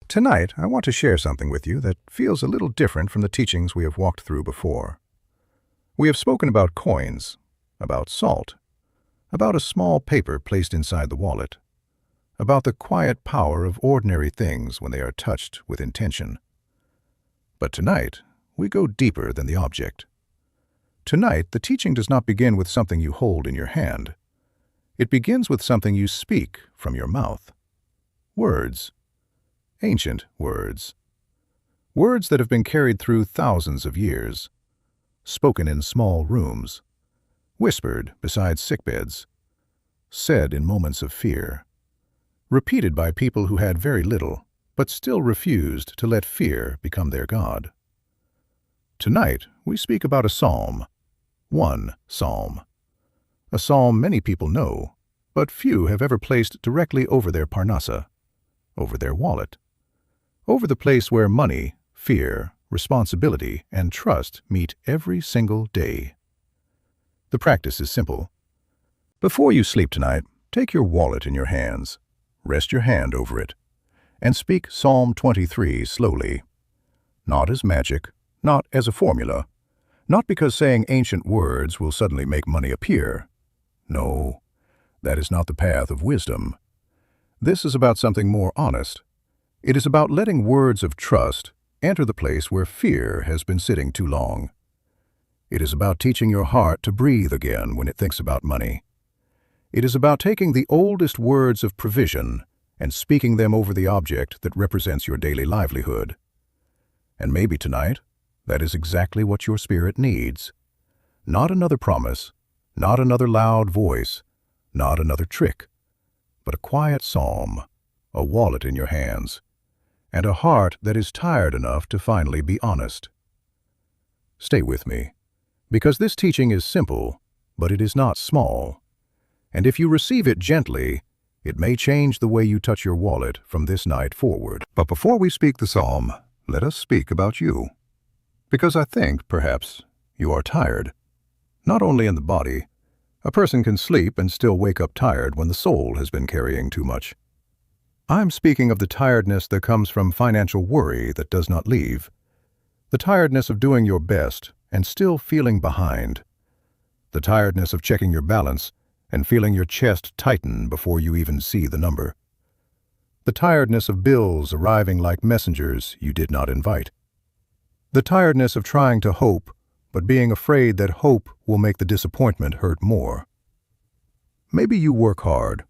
Tonight, I want to share something with you that feels a little different from the teachings we have walked through before. We have spoken about coins, about salt, about a small paper placed inside the wallet, about the quiet power of ordinary things when they are touched with intention. But tonight, we go deeper than the object. Tonight, the teaching does not begin with something you hold in your hand. It begins with something you speak from your mouth. Words. Ancient words. Words that have been carried through thousands of years. Spoken in small rooms. Whispered beside sickbeds. Said in moments of fear. Repeated by people who had very little, but still refused to let fear become their God. Tonight, we speak about a psalm. One psalm. A psalm many people know, but few have ever placed directly over their Parnassa, over their wallet, over the place where money, fear, responsibility, and trust meet every single day. The practice is simple. Before you sleep tonight, take your wallet in your hands, rest your hand over it, and speak Psalm 23 slowly. Not as magic, not as a formula, not because saying ancient words will suddenly make money appear. No, that is not the path of wisdom. This is about something more honest. It is about letting words of trust enter the place where fear has been sitting too long. It is about teaching your heart to breathe again when it thinks about money. It is about taking the oldest words of provision and speaking them over the object that represents your daily livelihood. And maybe tonight, that is exactly what your spirit needs. Not another promise, not another loud voice, not another trick, but a quiet psalm, a wallet in your hands, and a heart that is tired enough to finally be honest. Stay with me, because this teaching is simple, but it is not small. And if you receive it gently, it may change the way you touch your wallet from this night forward. But before we speak the psalm, let us speak about you. Because I think, perhaps, you are tired. Not only in the body. A person can sleep and still wake up tired when the soul has been carrying too much. I'm speaking of the tiredness that comes from financial worry that does not leave. The tiredness of doing your best and still feeling behind. The tiredness of checking your balance and feeling your chest tighten before you even see the number. The tiredness of bills arriving like messengers you did not invite. The tiredness of trying to hope, but being afraid that hope will make the disappointment hurt more. Maybe you work hard.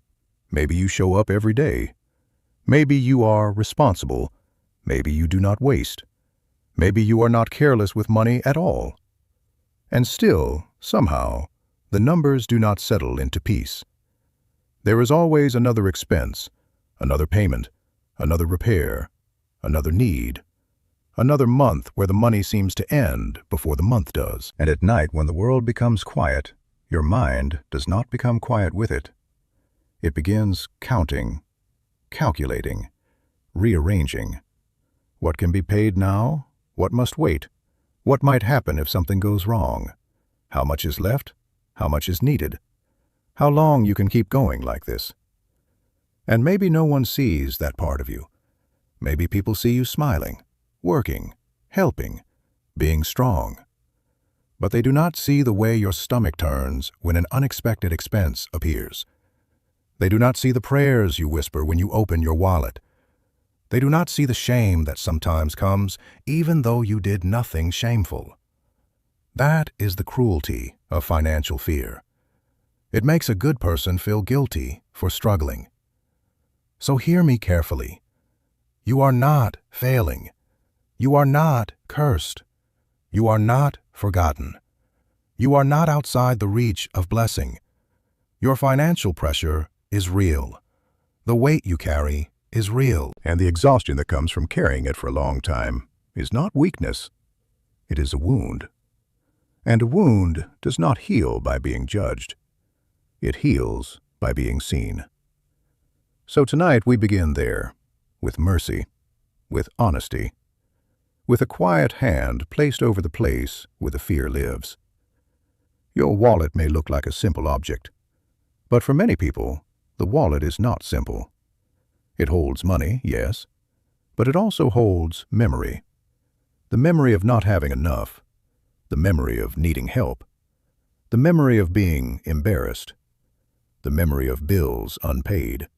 Maybe you show up every day. Maybe you are responsible. Maybe you do not waste. Maybe you are not careless with money at all. And still, somehow, the numbers do not settle into peace. There is always another expense, another payment, another repair, another need, another month where the money seems to end before the month does. And at night, when the world becomes quiet, your mind does not become quiet with it. It begins counting, calculating, rearranging. What can be paid now? What must wait? What might happen if something goes wrong? How much is left? How much is needed? How long you can keep going like this? And maybe no one sees that part of you. Maybe people see you smiling, working, helping, being strong. But they do not see the way your stomach turns when an unexpected expense appears. They do not see the prayers you whisper when you open your wallet. They do not see the shame that sometimes comes even though you did nothing shameful. That is the cruelty of financial fear. It makes a good person feel guilty for struggling. So hear me carefully. You are not failing. You are not cursed. You are not forgotten. You are not outside the reach of blessing. Your financial pressure is real. The weight you carry is real. And the exhaustion that comes from carrying it for a long time is not weakness. It is a wound. And a wound does not heal by being judged. It heals by being seen. So tonight we begin there, with mercy, with honesty, with a quiet hand placed over the place where the fear lives. Your wallet may look like a simple object, but for many people, the wallet is not simple. It holds money, yes, but it also holds memory. The memory of not having enough, the memory of needing help, the memory of being embarrassed, the memory of bills unpaid,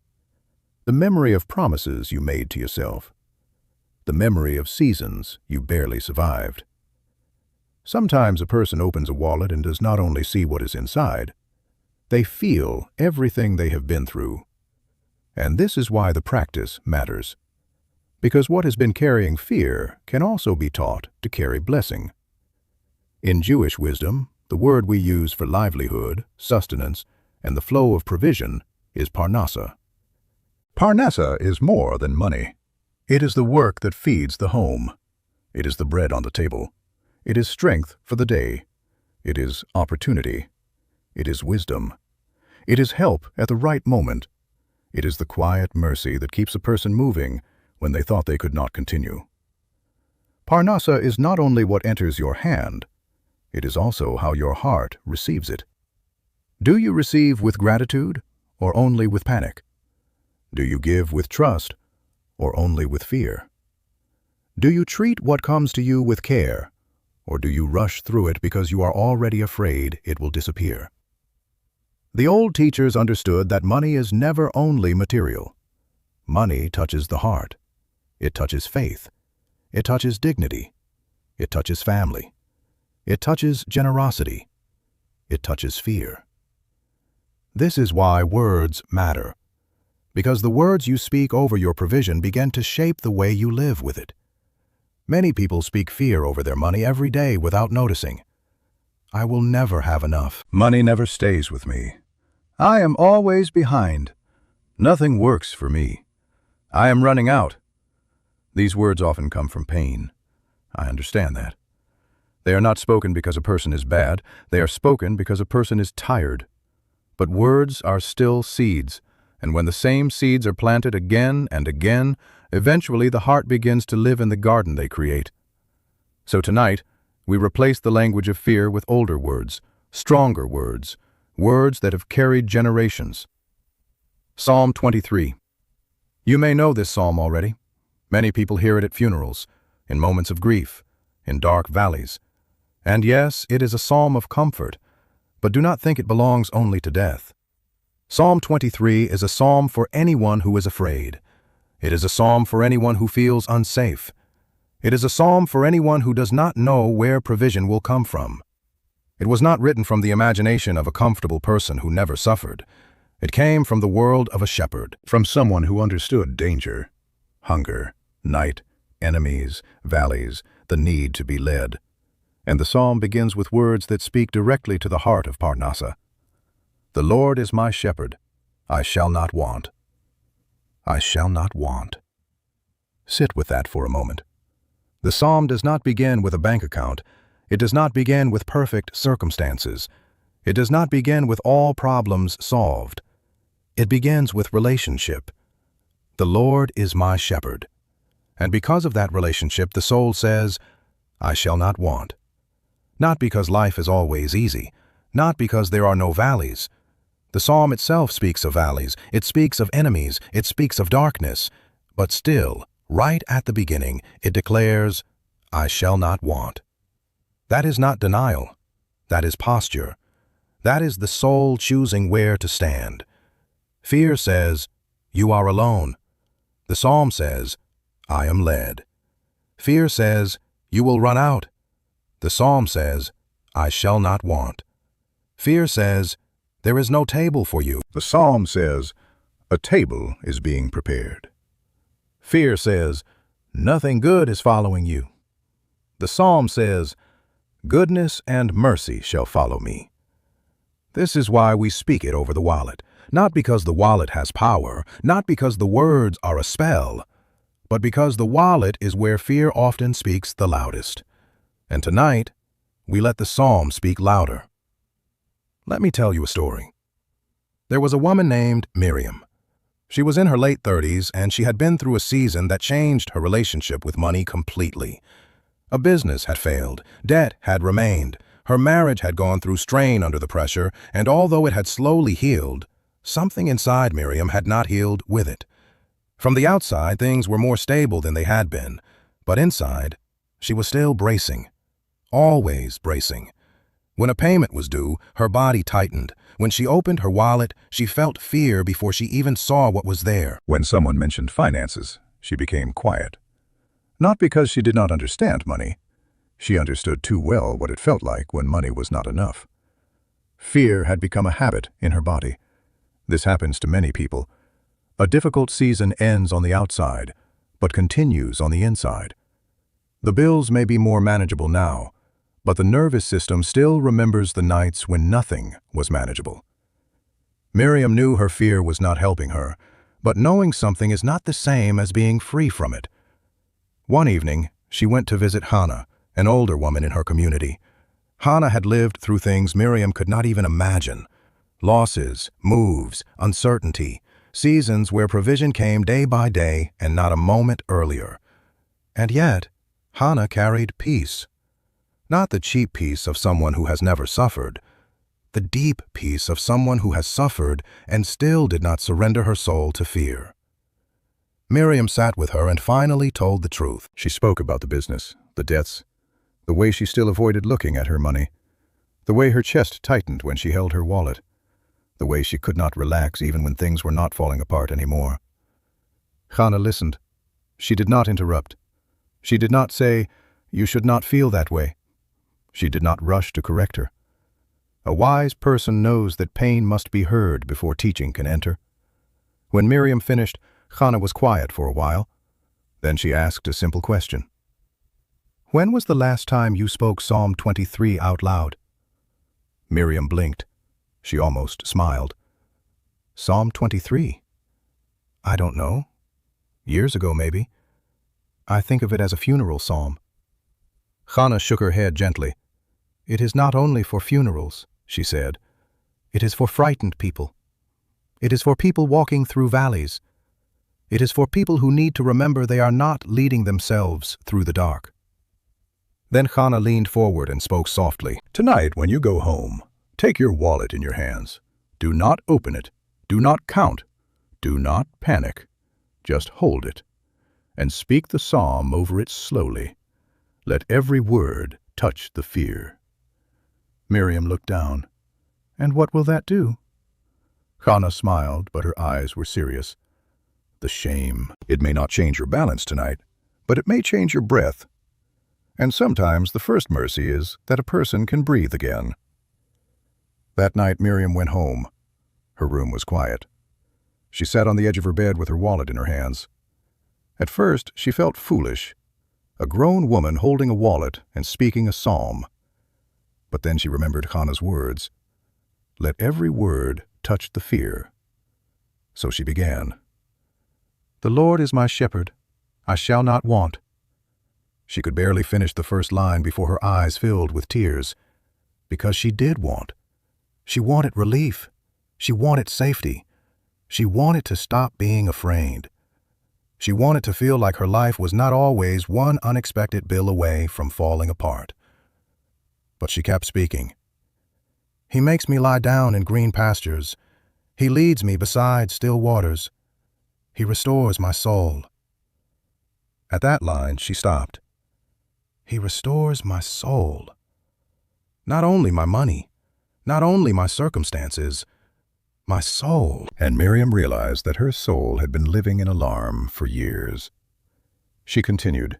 the memory of promises you made to yourself, the memory of seasons you barely survived. Sometimes a person opens a wallet and does not only see what is inside, they feel everything they have been through. And this is why the practice matters. Because what has been carrying fear can also be taught to carry blessing. In Jewish wisdom, the word we use for livelihood, sustenance, and the flow of provision is Parnassa. Parnassa is more than money. It is the work that feeds the home. It is the bread on the table. It is strength for the day. It is opportunity. It is wisdom. It is help at the right moment. It is the quiet mercy that keeps a person moving when they thought they could not continue. Parnassa is not only what enters your hand, it is also how your heart receives it. Do you receive with gratitude or only with panic? Do you give with trust or only with fear? Do you treat what comes to you with care, or do you rush through it because you are already afraid it will disappear? The old teachers understood that money is never only material. Money touches the heart. It touches faith. It touches dignity. It touches family. It touches generosity. It touches fear. This is why words matter, because the words you speak over your provision begin to shape the way you live with it. Many people speak fear over their money every day without noticing. I will never have enough. Money never stays with me. I am always behind. Nothing works for me. I am running out. These words often come from pain. I understand that. They are not spoken because a person is bad. They are spoken because a person is tired. But words are still seeds, and when the same seeds are planted again and again, eventually the heart begins to live in the garden they create. So tonight, we replace the language of fear with older words, stronger words, words that have carried generations. Psalm 23. You may know this psalm already. Many people hear it at funerals, in moments of grief, in dark valleys. And yes, it is a psalm of comfort, but do not think it belongs only to death. Psalm 23 is a psalm for anyone who is afraid. It is a psalm for anyone who feels unsafe. It is a psalm for anyone who does not know where provision will come from. It was not written from the imagination of a comfortable person who never suffered. It came from the world of a shepherd, from someone who understood danger, hunger, night, enemies, valleys, the need to be led. And the psalm begins with words that speak directly to the heart of Parnassa. The Lord is my shepherd, I shall not want. I shall not want. Sit with that for a moment. The psalm does not begin with a bank account. It does not begin with perfect circumstances. It does not begin with all problems solved. It begins with relationship. The Lord is my shepherd. And because of that relationship, the soul says, I shall not want. Not because life is always easy, not because there are no valleys. The psalm itself speaks of valleys, it speaks of enemies, it speaks of darkness, but still, right at the beginning, it declares, I shall not want. That is not denial. That is posture. That is the soul choosing where to stand. Fear says, you are alone. The psalm says, I am led. Fear says, you will run out. The psalm says, I shall not want. Fear says, there is no table for you. The psalm says, a table is being prepared. Fear says, nothing good is following you. The psalm says, goodness and mercy shall follow me. This is why we speak it over the wallet, not because the wallet has power, not because the words are a spell, but because the wallet is where fear often speaks the loudest. And tonight, we let the psalm speak louder. Let me tell you a story. There was a woman named Miriam. She was in her late 30s, and she had been through a season that changed her relationship with money completely. A business had failed, debt had remained, her marriage had gone through strain under the pressure, and although it had slowly healed, something inside Miriam had not healed with it. From the outside, things were more stable than they had been, but inside, she was still bracing. Always bracing. When a payment was due, her body tightened. When she opened her wallet, she felt fear before she even saw what was there. When someone mentioned finances, she became quiet. Not because she did not understand money. She understood too well what it felt like when money was not enough. Fear had become a habit in her body. This happens to many people. A difficult season ends on the outside, but continues on the inside. The bills may be more manageable now, but the nervous system still remembers the nights when nothing was manageable. Miriam knew her fear was not helping her, but knowing something is not the same as being free from it. One evening, she went to visit Hannah, an older woman in her community. Hannah had lived through things Miriam could not even imagine. Losses, moves, uncertainty, seasons where provision came day by day and not a moment earlier. And yet, Hannah carried peace. Not the cheap peace of someone who has never suffered, the deep peace of someone who has suffered and still did not surrender her soul to fear. Miriam sat with her and finally told the truth. She spoke about the business, the debts, the way she still avoided looking at her money, the way her chest tightened when she held her wallet, the way she could not relax even when things were not falling apart anymore. Hannah listened. She did not interrupt. She did not say, "You should not feel that way." She did not rush to correct her. A wise person knows that pain must be heard before teaching can enter. When Miriam finished, Hannah was quiet for a while. Then she asked a simple question. "When was the last time you spoke Psalm 23 out loud?" Miriam blinked. She almost smiled. "Psalm 23? I don't know. Years ago, maybe. I think of it as a funeral psalm." Hannah shook her head gently. "It is not only for funerals," she said. "It is for frightened people. It is for people walking through valleys. It is for people who need to remember they are not leading themselves through the dark." Then Hannah leaned forward and spoke softly. "Tonight, when you go home, take your wallet in your hands. Do not open it. Do not count. Do not panic. Just hold it. And speak the psalm over it slowly. Let every word touch the fear." Miriam looked down. "And what will that do?" Hannah smiled, but her eyes were serious. "The shame. It may not change your balance tonight, but it may change your breath. And sometimes the first mercy is that a person can breathe again." That night Miriam went home. Her room was quiet. She sat on the edge of her bed with her wallet in her hands. At first she felt foolish, a grown woman holding a wallet and speaking a psalm. But then she remembered Hannah's words. Let every word touch the fear. So she began. "The Lord is my shepherd. I shall not want." She could barely finish the first line before her eyes filled with tears. Because she did want. She wanted relief. She wanted safety. She wanted to stop being afraid. She wanted to feel like her life was not always one unexpected bill away from falling apart. But she kept speaking. "He makes me lie down in green pastures. He leads me beside still waters. He restores my soul." At that line, she stopped. He restores my soul. Not only my money, not only my circumstances, my soul. And Miriam realized that her soul had been living in alarm for years. She continued,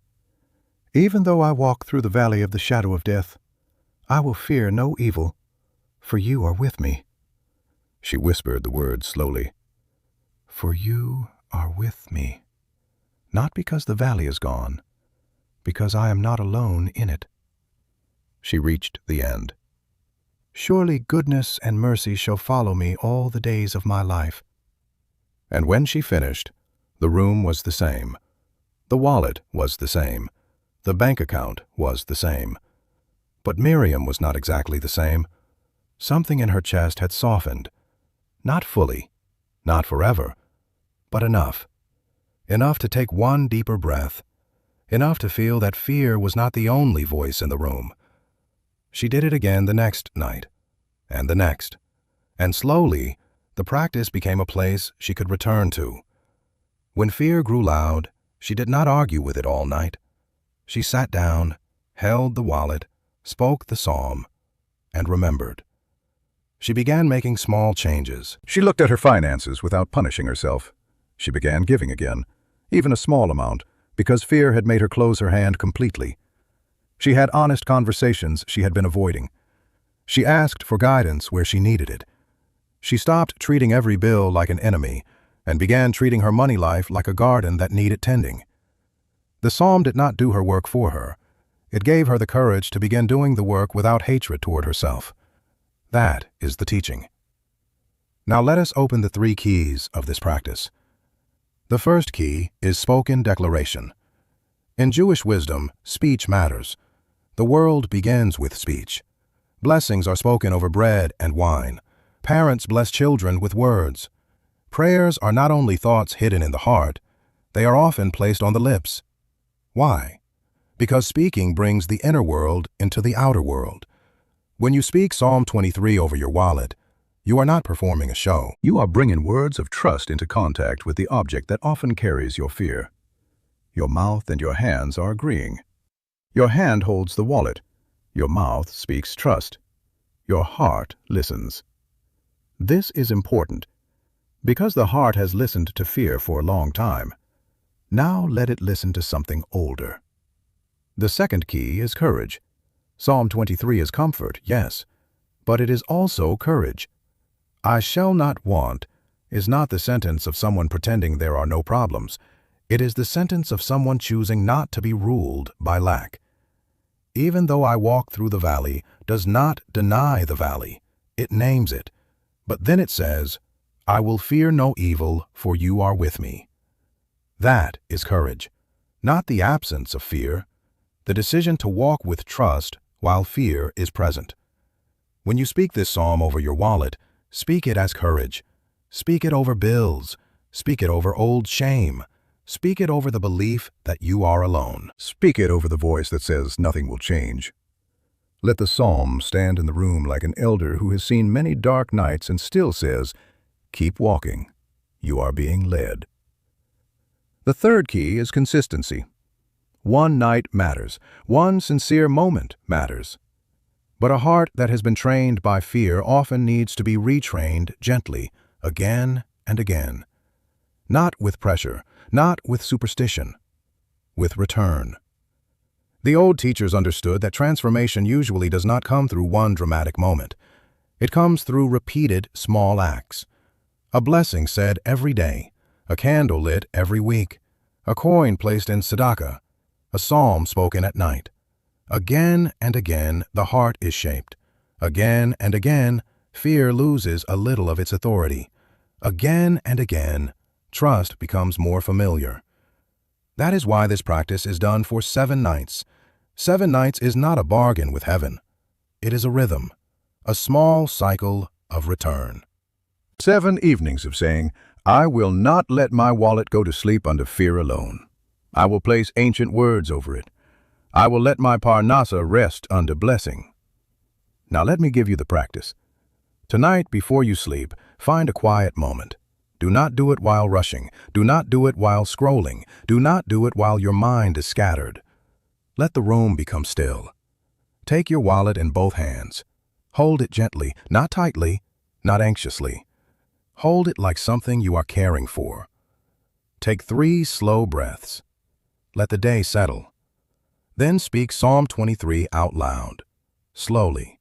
"Even though I walk through the valley of the shadow of death, I will fear no evil, for you are with me." She whispered the words slowly. "For you are with me. Not because the valley is gone, because I am not alone in it." She reached the end. "Surely goodness and mercy shall follow me all the days of my life." And when she finished, the room was the same. The wallet was the same. The bank account was the same. But Miriam was not exactly the same. Something in her chest had softened. Not fully, not forever, but enough. Enough to take one deeper breath. Enough to feel that fear was not the only voice in the room. She did it again the next night, and the next. And slowly, the practice became a place she could return to. When fear grew loud, she did not argue with it all night. She sat down, held the wallet, spoke the psalm, and remembered. She began making small changes. She looked at her finances without punishing herself. She began giving again, even a small amount, because fear had made her close her hand completely. She had honest conversations she had been avoiding. She asked for guidance where she needed it. She stopped treating every bill like an enemy and began treating her money life like a garden that needed tending. The psalm did not do her work for her. It gave her the courage to begin doing the work without hatred toward herself. That is the teaching. Now let us open the 3 keys of this practice. The first key is spoken declaration. In Jewish wisdom, speech matters. The world begins with speech. Blessings are spoken over bread and wine. Parents bless children with words. Prayers are not only thoughts hidden in the heart, they are often placed on the lips. Why? Because speaking brings the inner world into the outer world. When you speak Psalm 23 over your wallet, you are not performing a show. You are bringing words of trust into contact with the object that often carries your fear. Your mouth and your hands are agreeing. Your hand holds the wallet. Your mouth speaks trust. Your heart listens. This is important because the heart has listened to fear for a long time. Now let it listen to something older. The second key is courage. Psalm 23 is comfort, yes, but it is also courage. I shall not want is not the sentence of someone pretending there are no problems. It is the sentence of someone choosing not to be ruled by lack. Even though I walk through the valley does not deny the valley. It names it. But then it says, I will fear no evil, for you are with me. That is courage, not the absence of fear, the decision to walk with trust while fear is present. When you speak this psalm over your wallet, speak it as courage. Speak it over bills. Speak it over old shame. Speak it over the belief that you are alone. Speak it over the voice that says nothing will change. Let the psalm stand in the room like an elder who has seen many dark nights and still says, keep walking. You are being led. The third key is consistency. One night matters. One sincere moment matters. But a heart that has been trained by fear often needs to be retrained gently, again and again. Not with pressure, not with superstition, with return. The old teachers understood that transformation usually does not come through one dramatic moment. It comes through repeated small acts. A blessing said every day, a candle lit every week, a coin placed in Tzedakah, a psalm spoken at night. Again and again, the heart is shaped. Again and again, fear loses a little of its authority. Again and again, trust becomes more familiar. That is why this practice is done for 7 nights. 7 nights is not a bargain with heaven. It is a rhythm, a small cycle of return. 7 evenings of saying, I will not let my wallet go to sleep under fear alone. I will place ancient words over it. I will let my Parnassa rest under blessing. Now let me give you the practice. Tonight, before you sleep, find a quiet moment. Do not do it while rushing. Do not do it while scrolling. Do not do it while your mind is scattered. Let the room become still. Take your wallet in both hands. Hold it gently, not tightly, not anxiously. Hold it like something you are caring for. Take 3 slow breaths. Let the day settle. Then speak Psalm 23 out loud, slowly.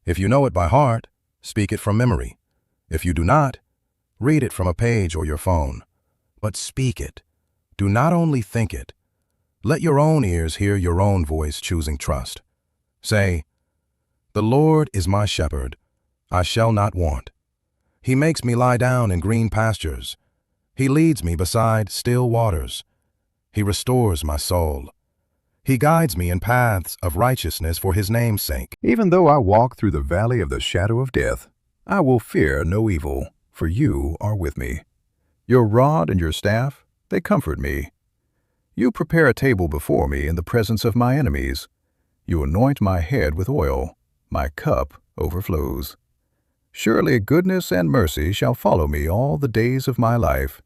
If you know it by heart, speak it from memory. If you do not, read it from a page or your phone. But speak it. Do not only think it. Let your own ears hear your own voice choosing trust. Say, the Lord is my shepherd. I shall not want. He makes me lie down in green pastures. He leads me beside still waters. He restores my soul. He guides me in paths of righteousness for his name's sake. Even though I walk through the valley of the shadow of death, I will fear no evil, for you are with me. Your rod and your staff, they comfort me. You prepare a table before me in the presence of my enemies. You anoint my head with oil. My cup overflows. Surely goodness and mercy shall follow me all the days of my life,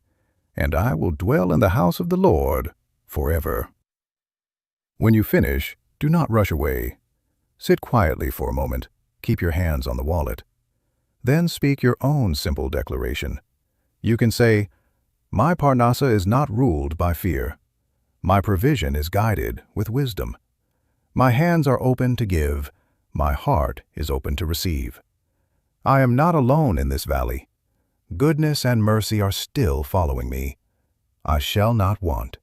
and I will dwell in the house of the Lord forever. When you finish, do not rush away. Sit quietly for a moment. Keep your hands on the wallet. Then speak your own simple declaration. You can say, "My Parnassa is not ruled by fear. My provision is guided with wisdom. My hands are open to give. My heart is open to receive. I am not alone in this valley. Goodness and mercy are still following me. I shall not want."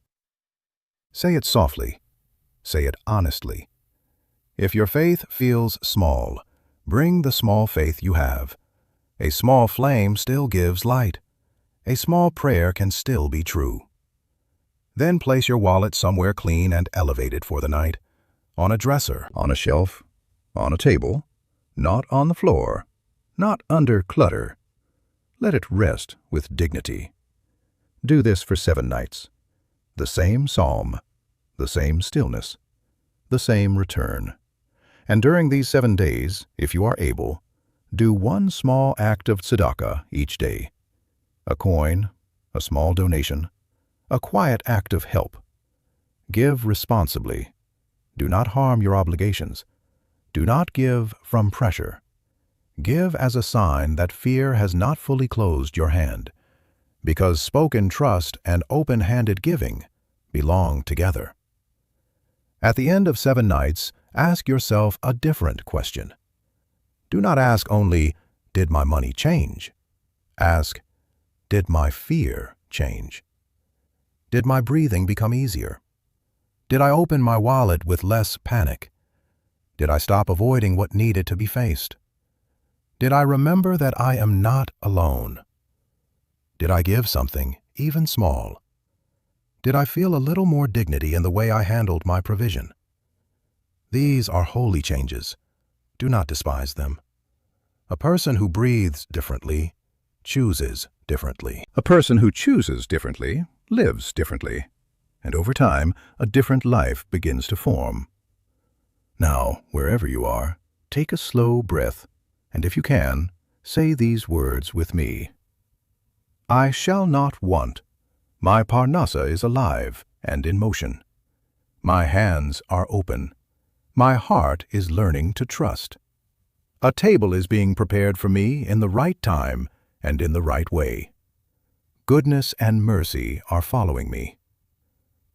Say it softly. Say it honestly. If your faith feels small, bring the small faith you have. A small flame still gives light. A small prayer can still be true. Then place your wallet somewhere clean and elevated for the night. On a dresser, on a shelf, on a table, not on the floor, not under clutter. Let it rest with dignity. Do this for 7 nights. The same psalm, the same stillness, the same return. And during these 7 days, if you are able, do one small act of tzedakah each day. A coin, a small donation, a quiet act of help. Give responsibly. Do not harm your obligations. Do not give from pressure. Give as a sign that fear has not fully closed your hand, because spoken trust and open-handed giving belong together. At the end of 7 nights, ask yourself a different question. Do not ask only, "Did my money change?" Ask, "Did my fear change? Did my breathing become easier? Did I open my wallet with less panic? Did I stop avoiding what needed to be faced? Did I remember that I am not alone? Did I give something, even small? Did I feel a little more dignity in the way I handled my provision?" These are holy changes. Do not despise them. A person who breathes differently chooses differently. A person who chooses differently lives differently. And over time, a different life begins to form. Now, wherever you are, take a slow breath, and if you can, say these words with me. I shall not want. My Parnassa is alive and in motion. My hands are open. My heart is learning to trust. A table is being prepared for me in the right time and in the right way. Goodness and mercy are following me.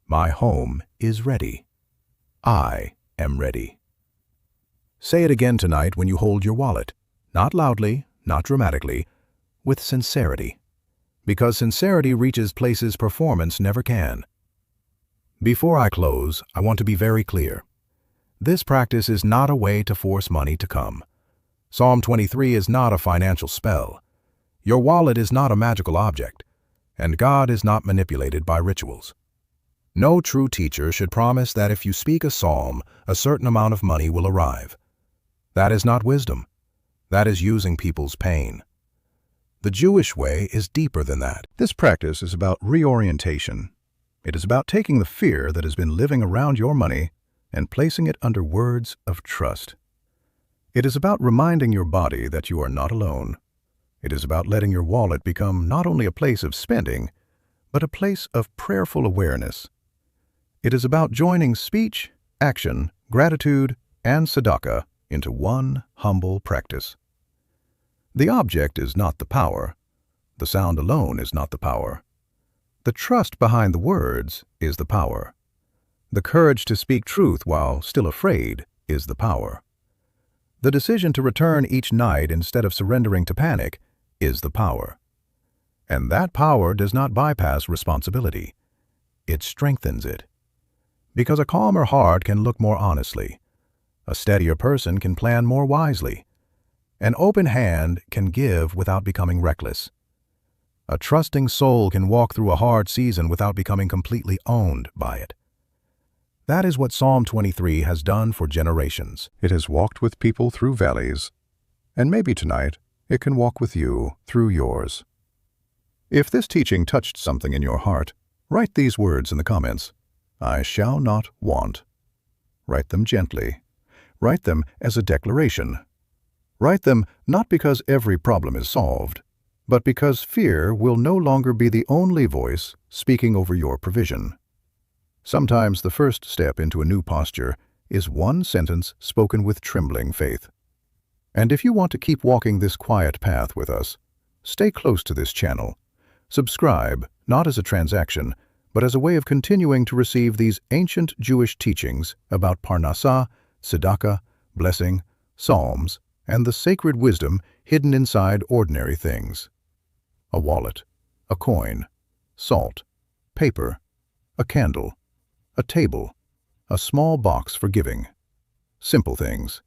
My home is ready. I am ready. Say it again tonight when you hold your wallet, not loudly, not dramatically, with sincerity, because sincerity reaches places performance never can. Before I close, I want to be very clear. This practice is not a way to force money to come. Psalm 23 is not a financial spell. Your wallet is not a magical object, and God is not manipulated by rituals. No true teacher should promise that if you speak a psalm, a certain amount of money will arrive. That is not wisdom. That is using people's pain. The Jewish way is deeper than that. This practice is about reorientation. It is about taking the fear that has been living around your money and placing it under words of trust. It is about reminding your body that you are not alone. It is about letting your wallet become not only a place of spending, but a place of prayerful awareness. It is about joining speech, action, gratitude, and tzedakah into one humble practice. The object is not the power. The sound alone is not the power. The trust behind the words is the power. The courage to speak truth while still afraid is the power. The decision to return each night instead of surrendering to panic is the power. And that power does not bypass responsibility. It strengthens it. Because a calmer heart can look more honestly. A steadier person can plan more wisely. An open hand can give without becoming reckless. A trusting soul can walk through a hard season without becoming completely owned by it. That is what Psalm 23 has done for generations. It has walked with people through valleys, and maybe tonight it can walk with you through yours. If this teaching touched something in your heart, write these words in the comments. I shall not want. Write them gently. Write them as a declaration. Write them not because every problem is solved, but because fear will no longer be the only voice speaking over your provision. Sometimes the first step into a new posture is one sentence spoken with trembling faith. And if you want to keep walking this quiet path with us, stay close to this channel. Subscribe, not as a transaction, but as a way of continuing to receive these ancient Jewish teachings about Parnassa, Tzedakah, blessing, psalms, and the sacred wisdom hidden inside ordinary things. A wallet, a coin, salt, paper, a candle, a table, a small box for giving. Simple things.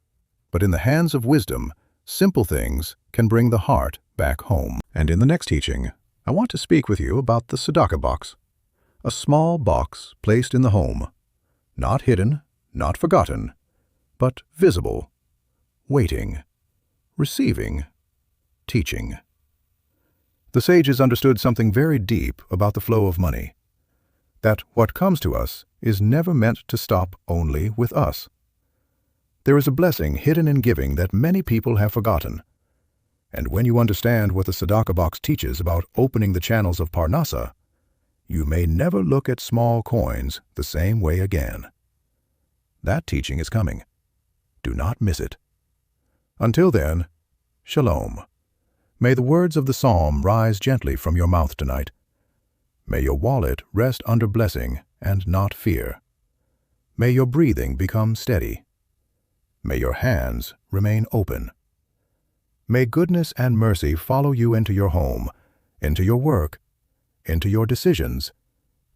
But in the hands of wisdom, simple things can bring the heart back home. And in the next teaching, I want to speak with you about the Tzedakah box. A small box placed in the home. Not hidden, not forgotten, but visible, waiting, receiving, teaching. The sages understood something very deep about the flow of money. That what comes to us is never meant to stop only with us. There is a blessing hidden in giving that many people have forgotten. And when you understand what the Tzedakah box teaches about opening the channels of Parnassa, you may never look at small coins the same way again. That teaching is coming. Do not miss it. Until then, Shalom. May the words of the psalm rise gently from your mouth tonight. May your wallet rest under blessing and not fear. May your breathing become steady. May your hands remain open. May goodness and mercy follow you into your home, into your work, into your decisions,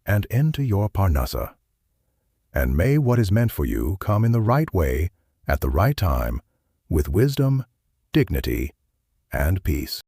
and into your Parnassa. And may what is meant for you come in the right way, at the right time, with wisdom, dignity, and peace.